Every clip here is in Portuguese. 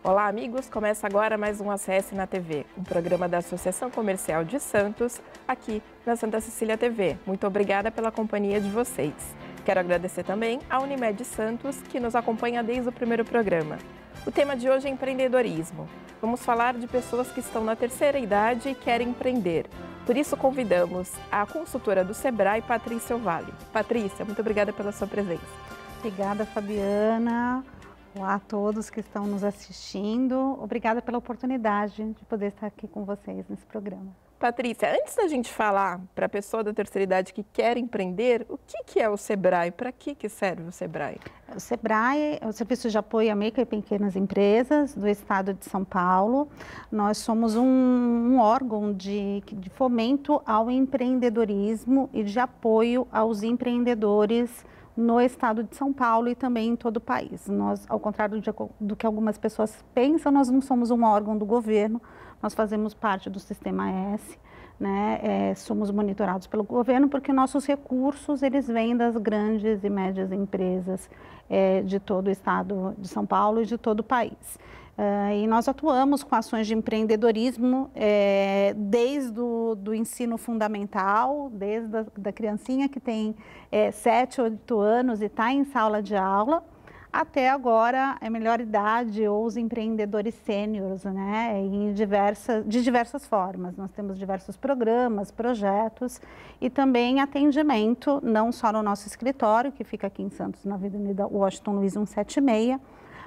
Olá, amigos! Começa agora mais um ACS na TV, um programa da Associação Comercial de Santos, aqui na Santa Cecília TV. Muito obrigada pela companhia de vocês. Quero agradecer também à Unimed Santos, que nos acompanha desde o primeiro programa. O tema de hoje é empreendedorismo. Vamos falar de pessoas que estão na terceira idade e querem empreender. Por isso, convidamos a consultora do Sebrae, Patrícia Ovalle. Patrícia, muito obrigada pela sua presença. Obrigada, Fabiana. Olá a todos que estão nos assistindo. Obrigada pela oportunidade de poder estar aqui com vocês nesse programa. Patrícia, antes da gente falar para a pessoa da terceira idade que quer empreender, o que é o Sebrae? Para que serve o Sebrae? O Sebrae é o Serviço de Apoio a Micro e Pequenas Empresas do Estado de São Paulo. Nós somos um órgão de fomento ao empreendedorismo e de apoio aos empreendedores no estado de São Paulo e também em todo o país. Nós, ao contrário do que algumas pessoas pensam, nós não somos um órgão do governo, nós fazemos parte do Sistema S, né? Somos monitorados pelo governo porque nossos recursos, eles vêm das grandes e médias empresas de todo o estado de São Paulo e de todo o país. E nós atuamos com ações de empreendedorismo desde o ensino fundamental, desde da criancinha que tem 7, 8 anos e está em sala de aula, até agora a melhor idade ou os empreendedores sêniores, né, de diversas formas. Nós temos diversos programas, projetos e também atendimento, não só no nosso escritório, que fica aqui em Santos, na Avenida Washington Luiz 176,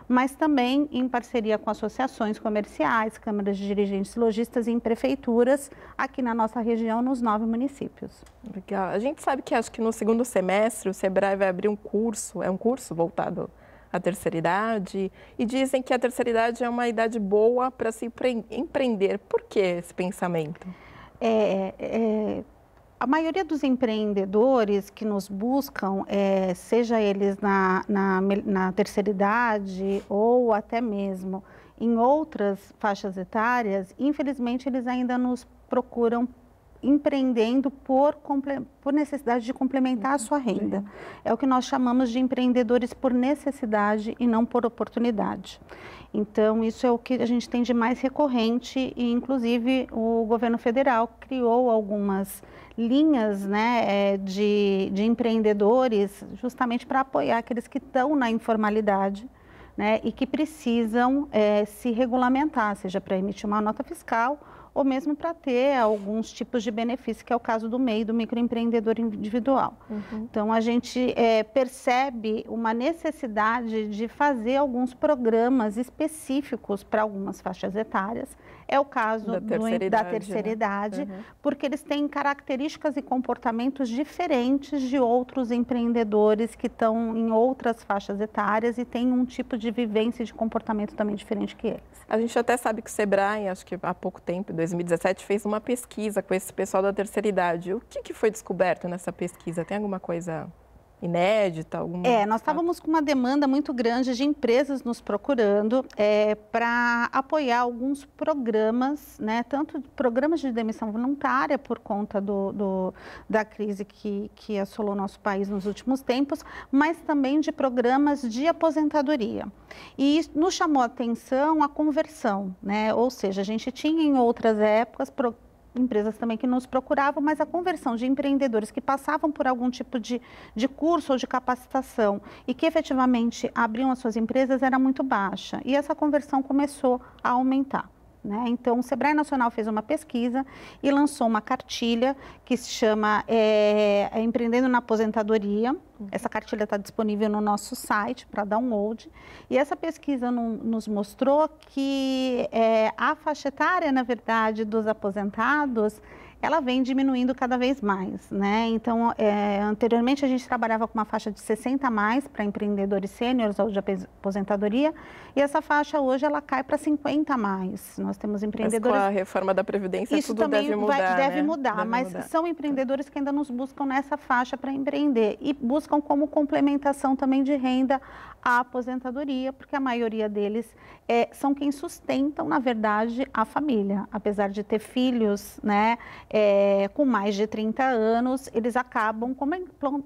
mas também em parceria com associações comerciais, câmaras de dirigentes e lojistas e em prefeituras aqui na nossa região, nos 9 municípios. Legal. A gente sabe que acho que no segundo semestre o Sebrae vai abrir um curso, é um curso voltado à terceira idade, e dizem que a terceira idade é uma idade boa para se empreender. Por que esse pensamento? A maioria dos empreendedores que nos buscam, seja eles na terceira idade ou até mesmo em outras faixas etárias, infelizmente eles ainda nos procuram empreendendo por necessidade de complementar a sua renda. É o que nós chamamos de empreendedores por necessidade e não por oportunidade. Então, isso é o que a gente tem de mais recorrente e, inclusive, o governo federal criou algumas linhas, né, de empreendedores justamente para apoiar aqueles que estão na informalidade, né, e que precisam se regulamentar, seja para emitir uma nota fiscal ou mesmo para ter alguns tipos de benefício, que é o caso do MEI, do microempreendedor individual. Então, a gente percebe uma necessidade de fazer alguns programas específicos para algumas faixas etárias. É o caso da terceira idade, porque eles têm características e comportamentos diferentes de outros empreendedores que estão em outras faixas etárias e têm um tipo de vivência e de comportamento também diferente que eles. A gente até sabe que o Sebrae, acho que há pouco tempo, em 2017, fez uma pesquisa com esse pessoal da terceira idade. O que foi descoberto nessa pesquisa? Tem alguma coisa inédita? Nós estávamos com uma demanda muito grande de empresas nos procurando para apoiar alguns programas, né, tanto programas de demissão voluntária por conta da crise que assolou nosso país nos últimos tempos, mas também de programas de aposentadoria. E isso nos chamou a atenção a conversão, né, ou seja, a gente tinha em outras épocas empresas também que nos procuravam, mas a conversão de empreendedores que passavam por algum tipo de curso ou de capacitação e que efetivamente abriam as suas empresas era muito baixa. E essa conversão começou a aumentar, né? Então, o Sebrae Nacional fez uma pesquisa e lançou uma cartilha que se chama Empreendendo na Aposentadoria. Essa cartilha está disponível no nosso site para download. E essa pesquisa nos mostrou que a faixa etária, na verdade, dos aposentados, ela vem diminuindo cada vez mais, né? Então, anteriormente a gente trabalhava com uma faixa de 60 a mais para empreendedores sêniores ou de aposentadoria, e essa faixa hoje ela cai para 50 a mais. Nós temos empreendedores... Mas com a reforma da Previdência isso tudo também deve mudar, deve né? mudar, mas são empreendedores que ainda nos buscam nessa faixa para empreender e buscam como complementação também de renda a aposentadoria, porque a maioria deles são quem sustentam, na verdade, a família. Apesar de ter filhos, né, com mais de 30 anos, eles acabam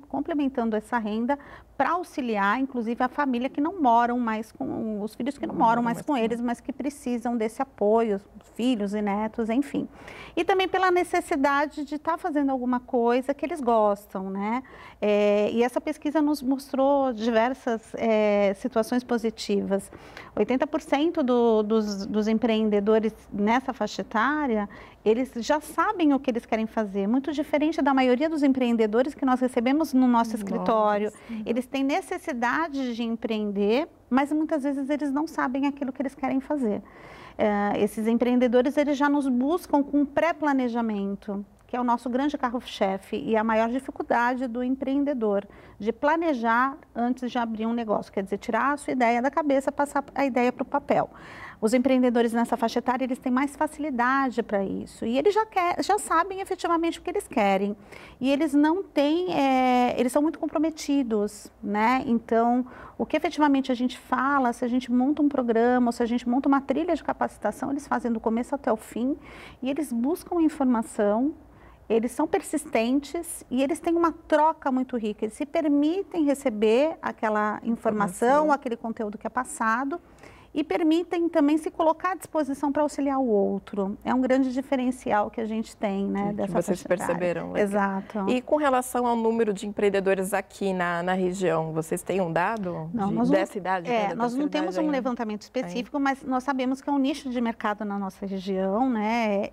complementando essa renda para auxiliar, inclusive, a família que não moram mais com os filhos que não moram mais com eles, mas que precisam desse apoio, filhos e netos, enfim. E também pela necessidade de estar fazendo alguma coisa que eles gostam, né? E essa pesquisa nos mostrou diversas situações positivas. 80% dos empreendedores nessa faixa etária, eles já sabem o que eles querem fazer, muito diferente da maioria dos empreendedores que nós recebemos no nosso escritório. Eles têm necessidade de empreender, mas muitas vezes eles não sabem aquilo que eles querem fazer. Esses empreendedores, eles já nos buscam com pré-planejamento, que é o nosso grande carro-chefe e a maior dificuldade do empreendedor, de planejar antes de abrir um negócio, quer dizer, tirar a sua ideia da cabeça, passar a ideia para o papel. Os empreendedores nessa faixa etária, eles têm mais facilidade para isso e eles já sabem efetivamente o que eles querem e eles não têm, eles são muito comprometidos, né? Então, o que efetivamente a gente fala, se a gente monta um programa, ou se a gente monta uma trilha de capacitação, eles fazem do começo até o fim e eles buscam informação. Eles são persistentes e eles têm uma troca muito rica. Eles se permitem receber aquela informação, aquele conteúdo que é passado e permitem também se colocar à disposição para auxiliar o outro. É um grande diferencial que a gente tem, né? Que vocês perceberam. Exato. E com relação ao número de empreendedores aqui na região, vocês têm um dado dessa idade? Nós não temos um levantamento específico, mas nós sabemos que é um nicho de mercado na nossa região, né?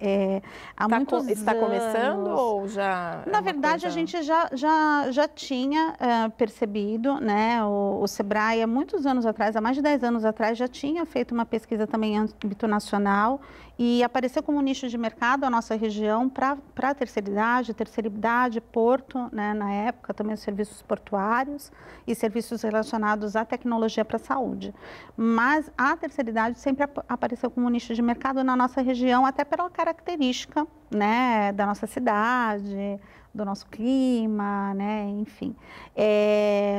Há muitos anos. Está começando ou já? Na verdade, a gente já tinha percebido, né? O Sebrae, há muitos anos atrás, há mais de 10 anos atrás, já tinha feito uma pesquisa também em âmbito nacional e apareceu como nicho de mercado a nossa região para a terceira idade, porto, né, na época, também os serviços portuários e serviços relacionados à tecnologia para a saúde. Mas a terceira idade sempre apareceu como nicho de mercado na nossa região, até pela característica, né, da nossa cidade, do nosso clima, né, enfim.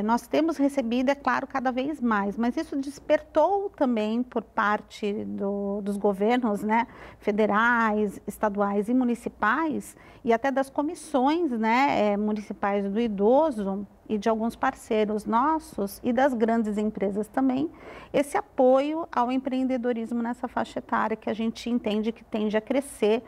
Nós temos recebido, é claro, cada vez mais, mas isso despertou também por parte dos governos, né, federais, estaduais e municipais, e até das comissões, né, municipais do idoso e de alguns parceiros nossos e das grandes empresas também, esse apoio ao empreendedorismo nessa faixa etária que a gente entende que tende a crescer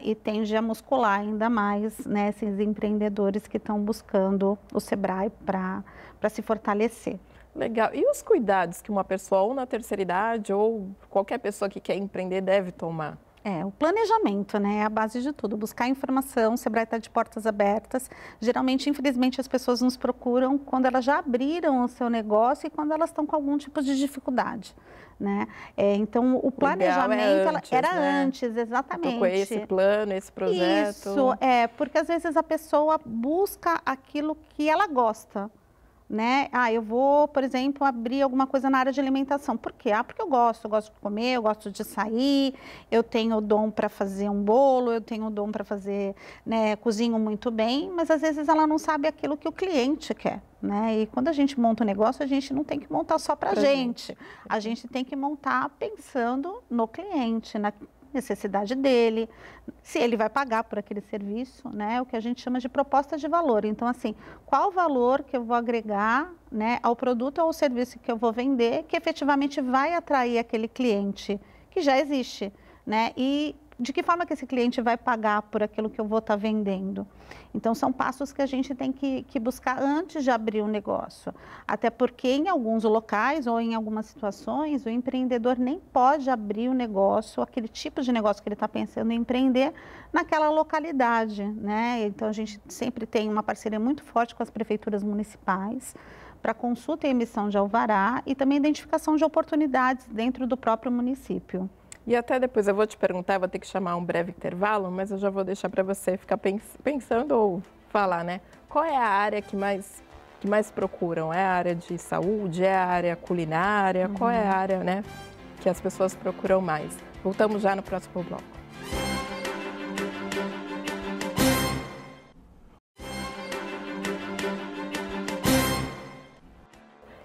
e tende a muscular ainda mais, né, esses empreendedores que estão buscando o Sebrae para se fortalecer. Legal. E os cuidados que uma pessoa ou na terceira idade ou qualquer pessoa que quer empreender deve tomar? O planejamento, né, é a base de tudo, buscar informação, o Sebrae está de portas abertas. Geralmente, infelizmente, as pessoas nos procuram quando elas já abriram o seu negócio e quando elas estão com algum tipo de dificuldade, né? Então, o planejamento era antes, exatamente. Então, com esse plano, esse projeto. Isso, porque às vezes a pessoa busca aquilo que ela gosta. Né? Eu vou, por exemplo, abrir alguma coisa na área de alimentação. Por quê? Porque eu gosto de comer, eu gosto de sair, eu tenho o dom para fazer um bolo, eu tenho o dom para fazer, né, cozinho muito bem, mas às vezes ela não sabe aquilo que o cliente quer, né? E quando a gente monta um negócio, a gente não tem que montar só para a gente. A gente tem que montar pensando no cliente, na necessidade dele, se ele vai pagar por aquele serviço, né? O que a gente chama de proposta de valor. Então, assim, qual o valor que eu vou agregar, né, ao produto ou ao serviço que eu vou vender, que efetivamente vai atrair aquele cliente que já existe, né? E de que forma que esse cliente vai pagar por aquilo que eu vou estar vendendo? Então, são passos que a gente tem que buscar antes de abrir o negócio. Até porque, em alguns locais ou em algumas situações, o empreendedor nem pode abrir o negócio, aquele tipo de negócio que ele está pensando em empreender, naquela localidade, né? Então, a gente sempre tem uma parceria muito forte com as prefeituras municipais para consulta e emissão de alvará e também identificação de oportunidades dentro do próprio município. E até depois eu vou te perguntar, vou ter que chamar um breve intervalo, mas eu já vou deixar para você ficar pensando ou falar, né? Qual é a área que mais procuram? É a área de saúde? É a área culinária? Qual é a área, né, que as pessoas procuram mais? Voltamos já no próximo bloco.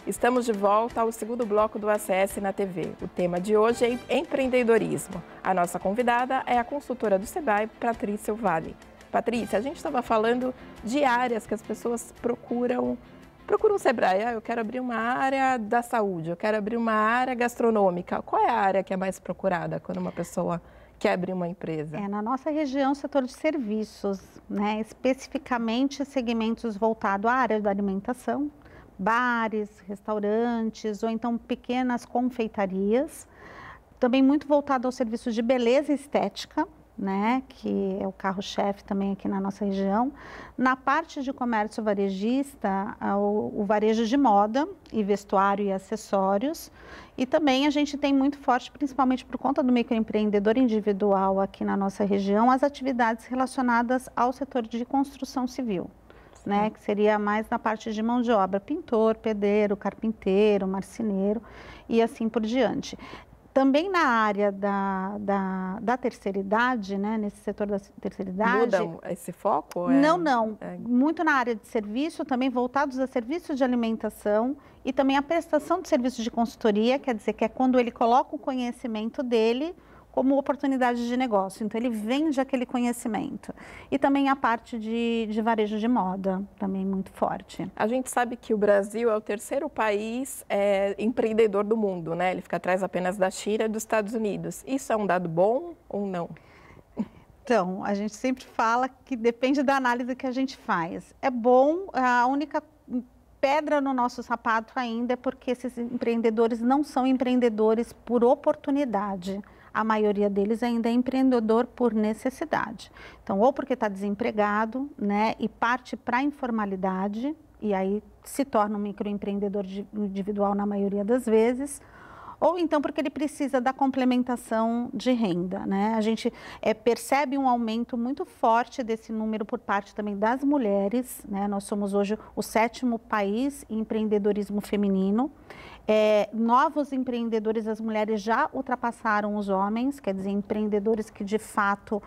Estamos de volta ao segundo bloco do ACS na TV. O tema de hoje é empreendedorismo. A nossa convidada é a consultora do Sebrae, Patrícia Vale. Patrícia, a gente estava falando de áreas que as pessoas procuram procura um Sebrae, eu quero abrir uma área da saúde, eu quero abrir uma área gastronômica. Qual é a área que é mais procurada quando uma pessoa quer abrir uma empresa? Na nossa região, o setor de serviços, né? Especificamente segmentos voltados à área da alimentação, bares, restaurantes ou então pequenas confeitarias. Também muito voltado aos serviços de beleza e estética, né, que é o carro-chefe também aqui na nossa região. Na parte de comércio varejista, o varejo de moda e vestuário e acessórios. E também a gente tem muito forte, principalmente por conta do microempreendedor individual aqui na nossa região, as atividades relacionadas ao setor de construção civil, né, que seria mais na parte de mão de obra, pintor, pedreiro, carpinteiro, marceneiro e assim por diante. Também na área da terceira idade, né, nesse setor da terceira idade... Muda esse foco? Não. Muito na área de serviço, também voltados a serviços de alimentação e também a prestação de serviços de consultoria, quer dizer, que é quando ele coloca o conhecimento dele como oportunidade de negócio. Então, ele vende aquele conhecimento. E também a parte de varejo de moda, também muito forte. A gente sabe que o Brasil é o terceiro país empreendedor do mundo, né? Ele fica atrás apenas da China e dos Estados Unidos. Isso é um dado bom ou não? Então, a gente sempre fala que depende da análise que a gente faz. É bom, a única pedra no nosso sapato ainda é porque esses empreendedores não são empreendedores por oportunidade. A maioria deles ainda é empreendedor por necessidade. Então, ou porque está desempregado, né, e parte para a informalidade, e aí se torna um microempreendedor individual na maioria das vezes, ou então porque ele precisa da complementação de renda, né? A gente percebe um aumento muito forte desse número por parte também das mulheres, né? Nós somos hoje o 7º país em empreendedorismo feminino. Novos empreendedores, as mulheres já ultrapassaram os homens, quer dizer, empreendedores que de fato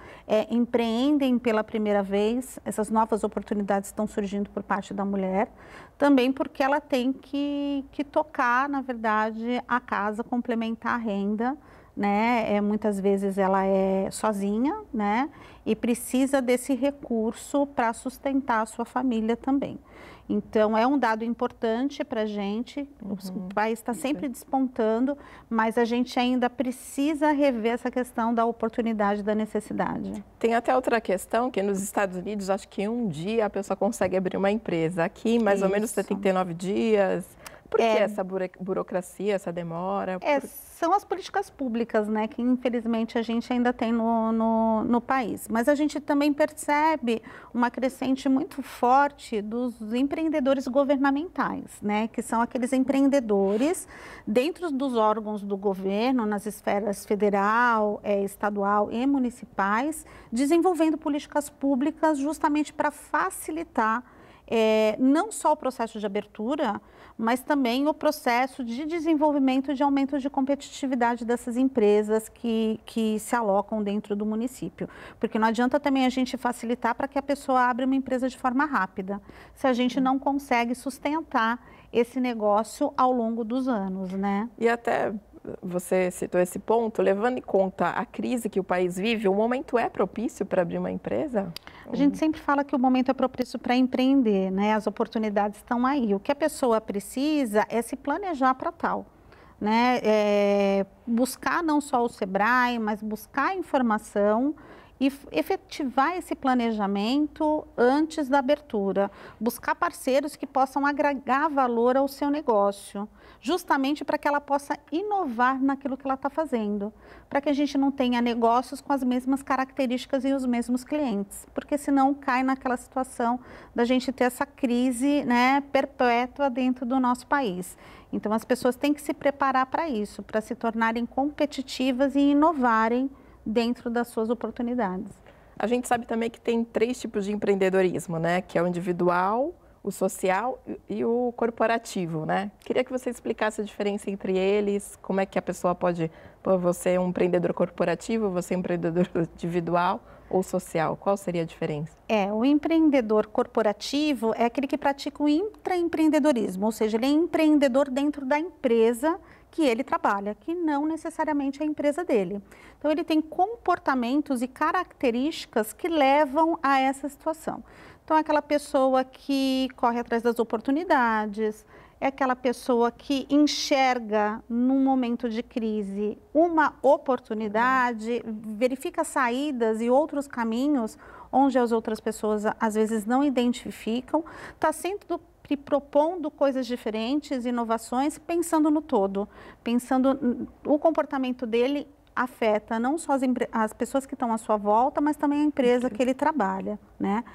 empreendem pela primeira vez. Essas novas oportunidades estão surgindo por parte da mulher, também porque ela tem que tocar, na verdade, a casa, complementar a renda, né? Muitas vezes ela é sozinha, né? E precisa desse recurso para sustentar a sua família também. Então, é um dado importante para a gente, o país está sempre despontando, mas a gente ainda precisa rever essa questão da oportunidade e da necessidade. Tem até outra questão, que nos Estados Unidos, acho que um dia a pessoa consegue abrir uma empresa. Aqui, mais ou menos, você tem que ter 9 dias. Por que essa burocracia, essa demora? São as políticas públicas, né, que infelizmente a gente ainda tem no país. Mas a gente também percebe uma crescente muito forte dos empreendedores governamentais, né, que são aqueles empreendedores dentro dos órgãos do governo, nas esferas federal, estadual e municipais, desenvolvendo políticas públicas justamente para facilitar não só o processo de abertura, mas também o processo de desenvolvimento e de aumento de competitividade dessas empresas que se alocam dentro do município. Porque não adianta também a gente facilitar para que a pessoa abra uma empresa de forma rápida, se a gente não consegue sustentar esse negócio ao longo dos anos, né? E até você citou esse ponto, levando em conta a crise que o país vive, o momento é propício para abrir uma empresa? A gente sempre fala que o momento é propício para empreender, né? As oportunidades estão aí. O que a pessoa precisa é se planejar para tal, né? Buscar não só o Sebrae, mas buscar informação e efetivar esse planejamento antes da abertura. Buscar parceiros que possam agregar valor ao seu negócio, justamente para que ela possa inovar naquilo que ela está fazendo, para que a gente não tenha negócios com as mesmas características e os mesmos clientes, porque senão cai naquela situação da gente ter essa crise, né, perpétua dentro do nosso país. Então, as pessoas têm que se preparar para isso, para se tornarem competitivas e inovarem dentro das suas oportunidades. A gente sabe também que tem 3 tipos de empreendedorismo, né? Que é o individual, o social e o corporativo, né? Queria que você explicasse a diferença entre eles, como é que a pessoa pode... você é um empreendedor corporativo, você é um empreendedor individual ou social? Qual seria a diferença? O empreendedor corporativo é aquele que pratica o intraempreendedorismo, ou seja, ele é empreendedor dentro da empresa que ele trabalha, que não necessariamente é a empresa dele. Então, ele tem comportamentos e características que levam a essa situação. Então, é aquela pessoa que corre atrás das oportunidades, é aquela pessoa que enxerga num momento de crise uma oportunidade, verifica saídas e outros caminhos onde as outras pessoas às vezes não identificam, está sempre propondo coisas diferentes, inovações, pensando no todo, pensando o comportamento dele afeta não só as pessoas que estão à sua volta, mas também a empresa que ele trabalha, né?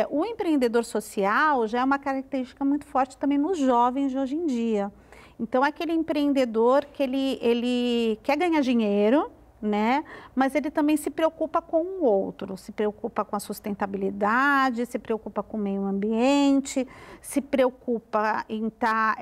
O empreendedor social já é uma característica muito forte também nos jovens de hoje em dia. Então, é aquele empreendedor que ele quer ganhar dinheiro, né? Mas ele também se preocupa com o outro, se preocupa com a sustentabilidade, se preocupa com o meio ambiente, se preocupa em estar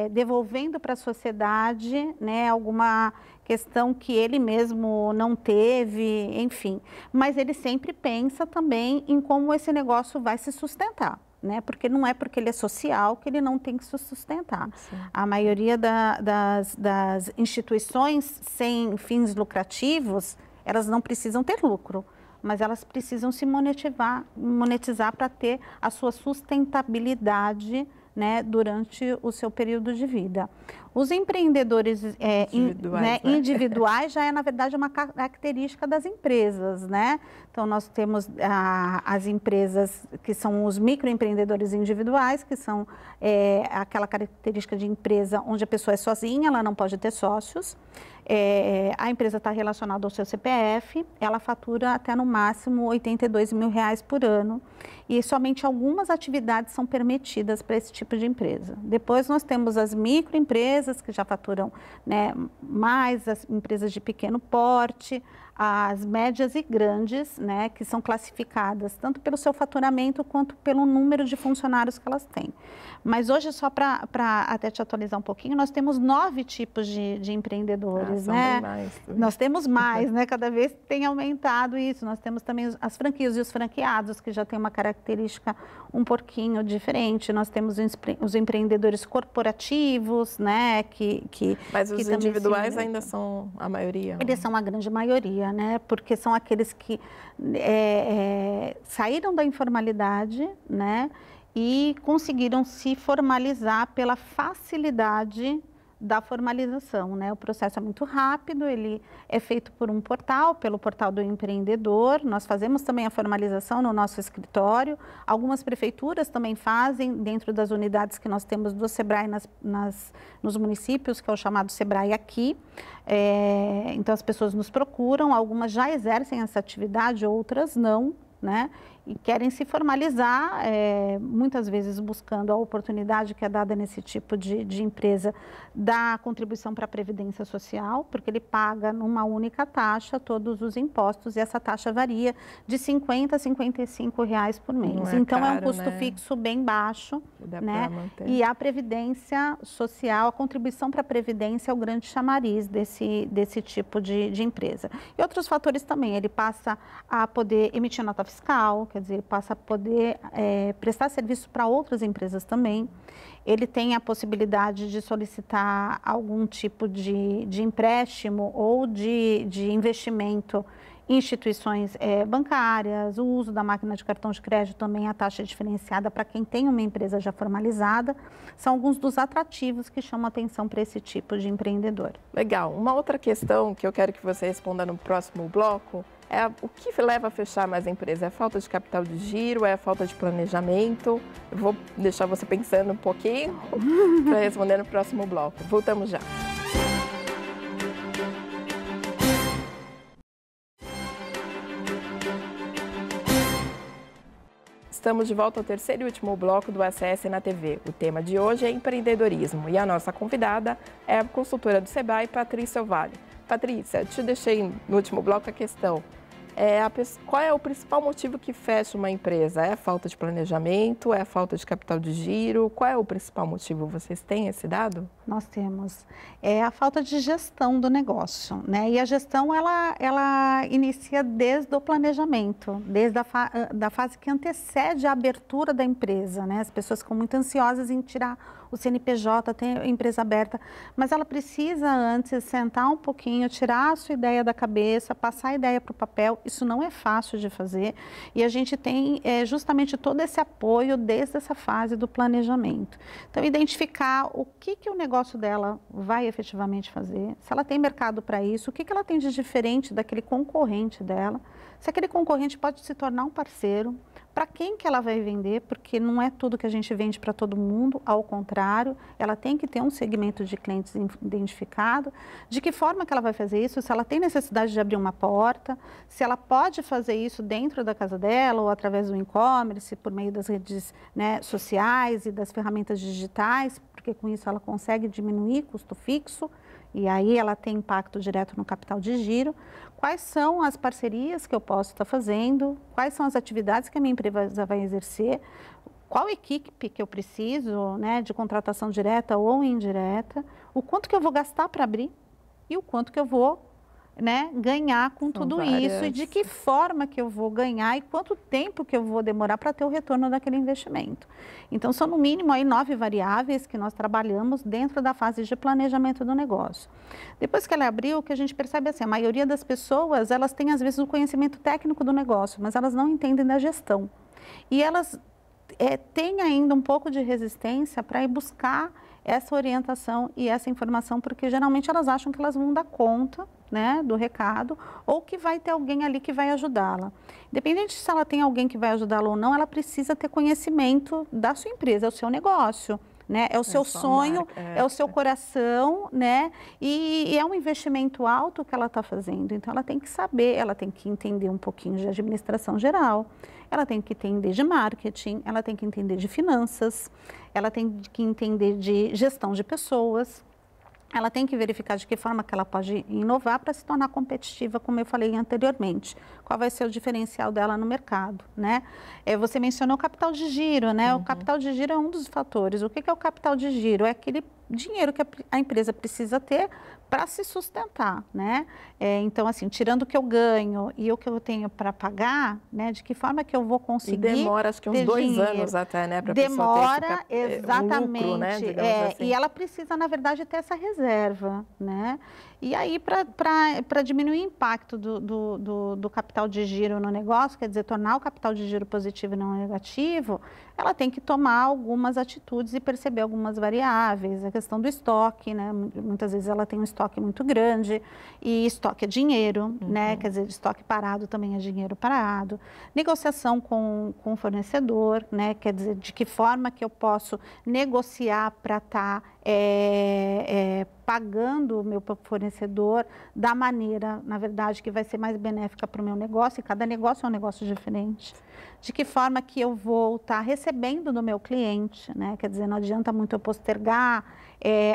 devolvendo para a sociedade, né, alguma questão que ele mesmo não teve, enfim. Mas ele sempre pensa também em como esse negócio vai se sustentar, né? Porque não é porque ele é social que ele não tem que se sustentar. Sim. A maioria das instituições sem fins lucrativos, elas não precisam ter lucro, mas elas precisam se monetizar para ter a sua sustentabilidade, né, durante o seu período de vida. Os empreendedores individuais já é, na verdade, uma característica das empresas, né? Então, nós temos as empresas que são os microempreendedores individuais, que são aquela característica de empresa onde a pessoa é sozinha, ela não pode ter sócios. A empresa está relacionada ao seu CPF, ela fatura até no máximo R$82 mil por ano e somente algumas atividades são permitidas para esse tipo de empresa. Depois nós temos as microempresas que já faturam, né, mais, as empresas de pequeno porte, as médias e grandes, né, que são classificadas tanto pelo seu faturamento quanto pelo número de funcionários que elas têm. Mas hoje, só para até te atualizar um pouquinho, nós temos 9 tipos de empreendedores, né? Nós temos mais, né? Cada vez tem aumentado isso. Nós temos também as franquias e os franqueados, que já tem uma característica um pouquinho diferente. Nós temos os empreendedores corporativos, né? Mas os individuais ainda são a maioria? Eles são a grande maioria, né? Porque são aqueles que saíram da informalidade, né? E conseguiram se formalizar pela facilidade da formalização, né? O processo é muito rápido, ele é feito por um portal, pelo portal do empreendedor. Nós fazemos também a formalização no nosso escritório. Algumas prefeituras também fazem dentro das unidades que nós temos do Sebrae nos municípios, que é o chamado Sebrae Aqui. Então, as pessoas nos procuram, algumas já exercem essa atividade, outras não, né? E querem se formalizar, muitas vezes buscando a oportunidade que é dada nesse tipo de empresa da contribuição para a Previdência Social, porque ele paga numa única taxa todos os impostos e essa taxa varia de R$50 a R$55 por mês. Então, caro, é um custo fixo bem baixo, né? E a Previdência Social, a contribuição para a Previdência é o grande chamariz desse tipo de empresa. E outros fatores também, ele passa a poder emitir nota fiscal, quer dizer, ele passa a poder prestar serviço para outras empresas também. Ele tem a possibilidade de solicitar algum tipo de empréstimo ou de investimento em instituições bancárias, o uso da máquina de cartão de crédito também, a taxa diferenciada para quem tem uma empresa já formalizada, são alguns dos atrativos que chamam atenção para esse tipo de empreendedor. Legal. Uma outra questão que eu quero que você responda no próximo bloco é o que leva a fechar mais a empresa? É a falta de capital de giro? É a falta de planejamento? Eu vou deixar você pensando um pouquinho para responder no próximo bloco. Voltamos já. Estamos de volta ao terceiro e último bloco do ACS na TV. O tema de hoje é empreendedorismo e a nossa convidada é a consultora do Sebrae, Patrícia Vale. Patrícia, te deixei no último bloco a questão. Qual é o principal motivo que fecha uma empresa? É a falta de planejamento? É a falta de capital de giro? Qual é o principal motivo? Vocês têm esse dado? Nós temos. É a falta de gestão do negócio, né? E a gestão, ela inicia desde o planejamento, desde da fase que antecede a abertura da empresa, né? As pessoas ficam muito ansiosas em tirar o CNPJ, tem a empresa aberta, mas ela precisa antes sentar um pouquinho, tirar a sua ideia da cabeça, passar a ideia para o papel. Isso não é fácil de fazer e a gente tem justamente todo esse apoio desde essa fase do planejamento. Então, identificar o que o negócio dela vai efetivamente fazer, se ela tem mercado para isso, o que ela tem de diferente daquele concorrente dela, se aquele concorrente pode se tornar um parceiro, para quem que ela vai vender, porque não é tudo que a gente vende para todo mundo, ao contrário, ela tem que ter um segmento de clientes identificado, de que forma que ela vai fazer isso, se ela tem necessidade de abrir uma porta, se ela pode fazer isso dentro da casa dela ou através do e-commerce, por meio das redes, né, sociais e das ferramentas digitais, porque com isso ela consegue diminuir custo fixo, e aí ela tem impacto direto no capital de giro. Quais são as parcerias que eu posso estar fazendo? Quais são as atividades que a minha empresa vai exercer? Qual equipe que eu preciso, né, de contratação direta ou indireta? O quanto que eu vou gastar para abrir e o quanto que eu vou, né, ganhar com tudo isso e de que forma que eu vou ganhar e quanto tempo que eu vou demorar para ter o retorno daquele investimento. Então, são no mínimo aí 9 variáveis que nós trabalhamos dentro da fase de planejamento do negócio. Depois que ela abriu, o que a gente percebe é assim, a maioria das pessoas, elas têm às vezes o conhecimento técnico do negócio, mas elas não entendem da gestão. E elas têm ainda um pouco de resistência para ir buscar essa orientação e essa informação, porque geralmente elas acham que elas vão dar conta, né, do recado, ou que vai ter alguém ali que vai ajudá-la. Independente se ela tem alguém que vai ajudá-la ou não, ela precisa ter conhecimento da sua empresa, é o seu negócio, né? É o seu sonho, é o seu coração, né? E é um investimento alto que ela está fazendo, então ela tem que saber, ela tem que entender um pouquinho de administração geral, ela tem que entender de marketing, ela tem que entender de finanças, ela tem que entender de gestão de pessoas. Ela tem que verificar de que forma que ela pode inovar para se tornar competitiva, como eu falei anteriormente. Qual vai ser o diferencial dela no mercado, né? Você mencionou o capital de giro, né? Uhum. O capital de giro é um dos fatores. O que é o capital de giro? É aquele dinheiro que a empresa precisa ter para se sustentar, né? Então, assim, tirando o que eu ganho e o que eu tenho para pagar, né? De que forma que eu vou conseguir? E demora, acho que uns 2 anos até, né? Para demora, exatamente. Um lucro, né? Assim. E ela precisa, na verdade, ter essa reserva, né? E aí, para diminuir o impacto do capital de giro no negócio, quer dizer, tornar o capital de giro positivo e não negativo, ela tem que tomar algumas atitudes e perceber algumas variáveis. A questão do estoque, né? Muitas vezes ela tem um estoque muito grande e estoque é dinheiro, né? Quer dizer, estoque parado também é dinheiro parado. Negociação com o fornecedor, né? Quer dizer, de que forma que eu posso negociar para estar pagando o meu fornecedor da maneira, na verdade, que vai ser mais benéfica para o meu negócio, e cada negócio é um negócio diferente. De que forma que eu vou estar recebendo do meu cliente, né? Quer dizer, não adianta muito eu postergar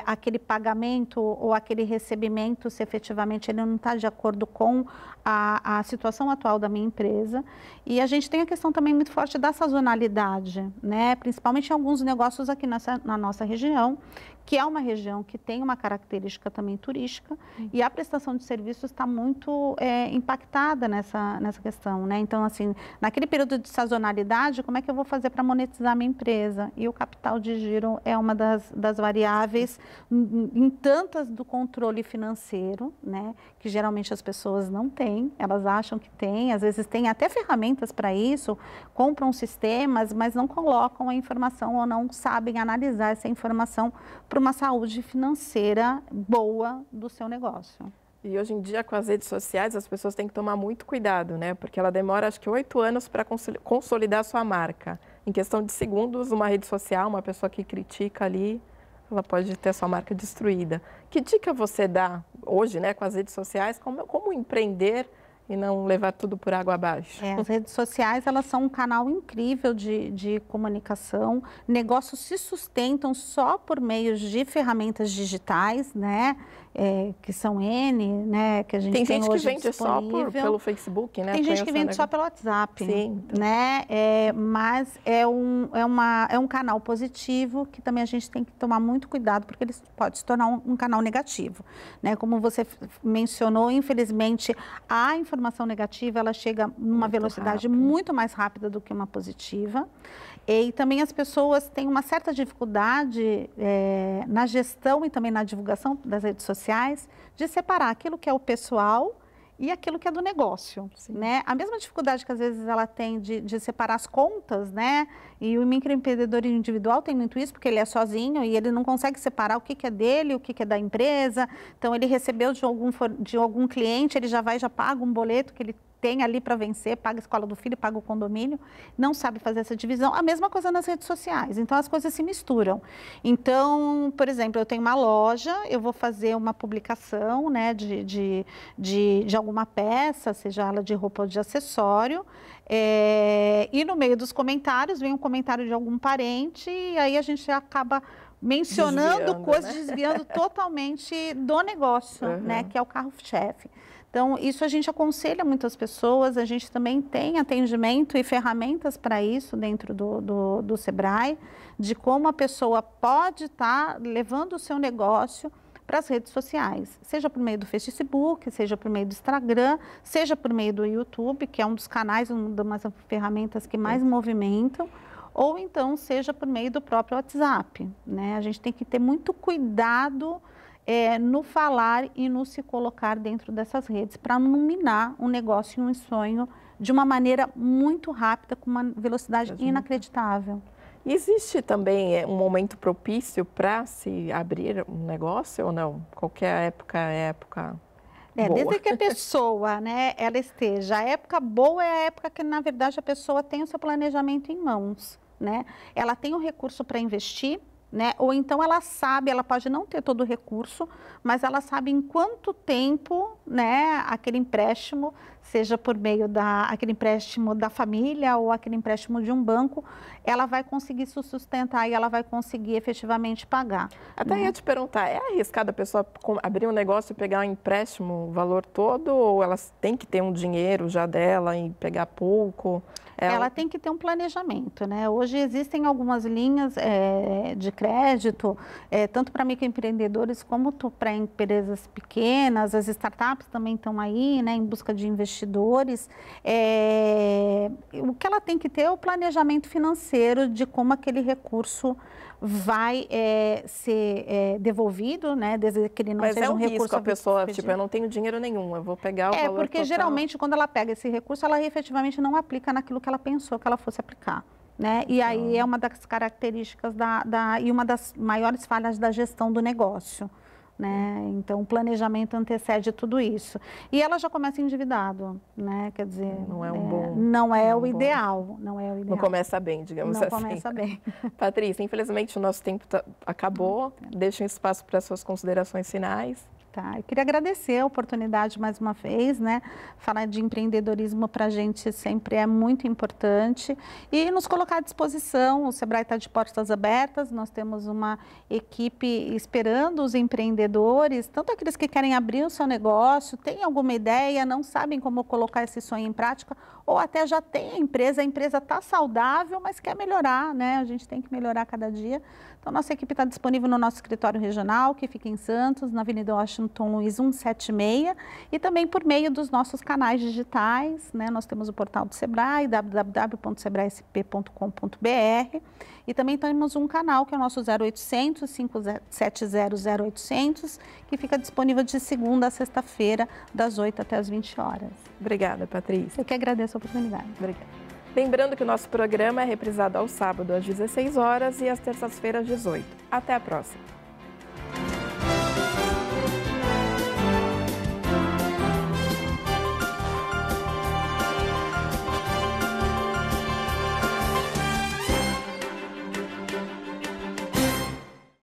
aquele pagamento ou aquele recebimento se efetivamente ele não está de acordo com a situação atual da minha empresa. E a gente tem a questão também muito forte da sazonalidade, né? Principalmente em alguns negócios aqui na nossa região, que é uma região que tem uma característica também turística, e a prestação de serviços está muito impactada nessa questão, né? Então, assim, naquele período de sazonalidade, como é que eu vou fazer para monetizar a minha empresa? E o capital de giro é uma das variáveis, em tantas do controle financeiro, né? Que geralmente as pessoas não têm, elas acham que têm, às vezes têm até ferramentas para isso, compram sistemas, mas não colocam a informação ou não sabem analisar essa informação para uma saúde financeira boa do seu negócio. E hoje em dia, com as redes sociais, as pessoas têm que tomar muito cuidado, né? Porque ela demora, acho que 8 anos para consolidar a sua marca. Em questão de segundos, uma rede social, uma pessoa que critica ali, ela pode ter a sua marca destruída. Que dica você dá hoje, né, com as redes sociais, como empreender e não levar tudo por água abaixo? As redes sociais, elas são um canal incrível de comunicação. Negócios se sustentam só por meios de ferramentas digitais, né? Que são N, né? Que a gente tem hoje gente que vende só pelo Facebook, né? Tem gente que vende só pelo WhatsApp, sim, então. né? Mas é um canal positivo que também a gente tem que tomar muito cuidado, porque ele pode se tornar um canal negativo, né? Como você mencionou, infelizmente, a informação informação negativa, ela chega numa velocidade muito mais rápida do que uma positiva. E também as pessoas têm uma certa dificuldade na gestão e também na divulgação das redes sociais de separar aquilo que é o pessoal e aquilo que é do negócio, né? A mesma dificuldade que às vezes ela tem de separar as contas, né? E o microempreendedor individual tem muito isso, porque ele é sozinho e ele não consegue separar o que é dele, o que é da empresa. Então, ele recebeu de algum cliente, ele já paga um boleto que ele tem ali para vencer, paga a escola do filho, paga o condomínio, não sabe fazer essa divisão. A mesma coisa nas redes sociais, então as coisas se misturam. Então, por exemplo, eu tenho uma loja, eu vou fazer uma publicação, né, de alguma peça, seja ela de roupa ou de acessório, e no meio dos comentários vem um comentário de algum parente, e aí a gente acaba mencionando coisas, né? Desviando totalmente do negócio, né, que é o carro-chefe. Então, isso a gente aconselha muitas pessoas, a gente também tem atendimento e ferramentas para isso dentro do Sebrae, de como a pessoa pode estar levando o seu negócio para as redes sociais, seja por meio do Facebook, seja por meio do Instagram, seja por meio do YouTube, que é um dos canais, uma das ferramentas que mais movimentam, ou então seja por meio do próprio WhatsApp, né? A gente tem que ter muito cuidado no falar e no se colocar dentro dessas redes para não minar um negócio e um sonho de uma maneira muito rápida, com uma velocidade inacreditável. E existe também um momento propício para se abrir um negócio ou não? Qualquer época é época boa? Desde que a pessoa, né, ela esteja, a época boa é a época que, na verdade, a pessoa tem o seu planejamento em mãos, né? Ela tem o recurso para investir, né? Ou então ela sabe, ela pode não ter todo o recurso, mas ela sabe em quanto tempo, né, aquele empréstimo, seja por meio aquele empréstimo da família ou aquele empréstimo de um banco, ela vai conseguir se sustentar e ela vai conseguir efetivamente pagar. Até ia te perguntar, é arriscado a pessoa abrir um negócio e pegar um empréstimo, o valor todo, ou ela tem que ter um dinheiro já dela e pegar pouco? Ela tem que ter um planejamento, né? Hoje existem algumas linhas de crédito, tanto para microempreendedores como para empresas pequenas, as startups também estão aí, né, em busca de investidores. O que ela tem que ter é o planejamento financeiro de como aquele recurso vai ser devolvido, né, desde que ele não seja um recurso. Mas a pessoa, tipo, eu não tenho dinheiro nenhum, eu vou pegar o valor porque total. Geralmente quando ela pega esse recurso, ela efetivamente não aplica naquilo que ela pensou que ela fosse aplicar, né? E aí é uma das características e uma das maiores falhas da gestão do negócio, né? Então, o planejamento antecede tudo isso. E ela já começa endividado, né? Quer dizer, não é um bom... Não é o ideal, não é o ideal. Não começa bem, digamos assim. Não começa bem. Patrícia, infelizmente o nosso tempo acabou. Deixa um espaço para as suas considerações finais. Eu queria agradecer a oportunidade mais uma vez, né? Falar de empreendedorismo para a gente sempre é muito importante e nos colocar à disposição. O Sebrae está de portas abertas, nós temos uma equipe esperando os empreendedores, tanto aqueles que querem abrir o seu negócio, têm alguma ideia, não sabem como colocar esse sonho em prática, ou até já tem a empresa está saudável, mas quer melhorar, né? A gente tem que melhorar cada dia. Então, nossa equipe está disponível no nosso escritório regional, que fica em Santos, na Avenida Washington Luiz 176, e também por meio dos nossos canais digitais, né? Nós temos o portal do Sebrae, www.sebraesp.com.br, e também temos um canal que é o nosso 0800 570 0800, que fica disponível de segunda a sexta-feira, das 8 até as 20 horas. Obrigada, Patrícia. Eu que agradeço a oportunidade. Obrigada. Lembrando que o nosso programa é reprisado aos sábados às 16 horas e às terças-feiras às 18. Até a próxima.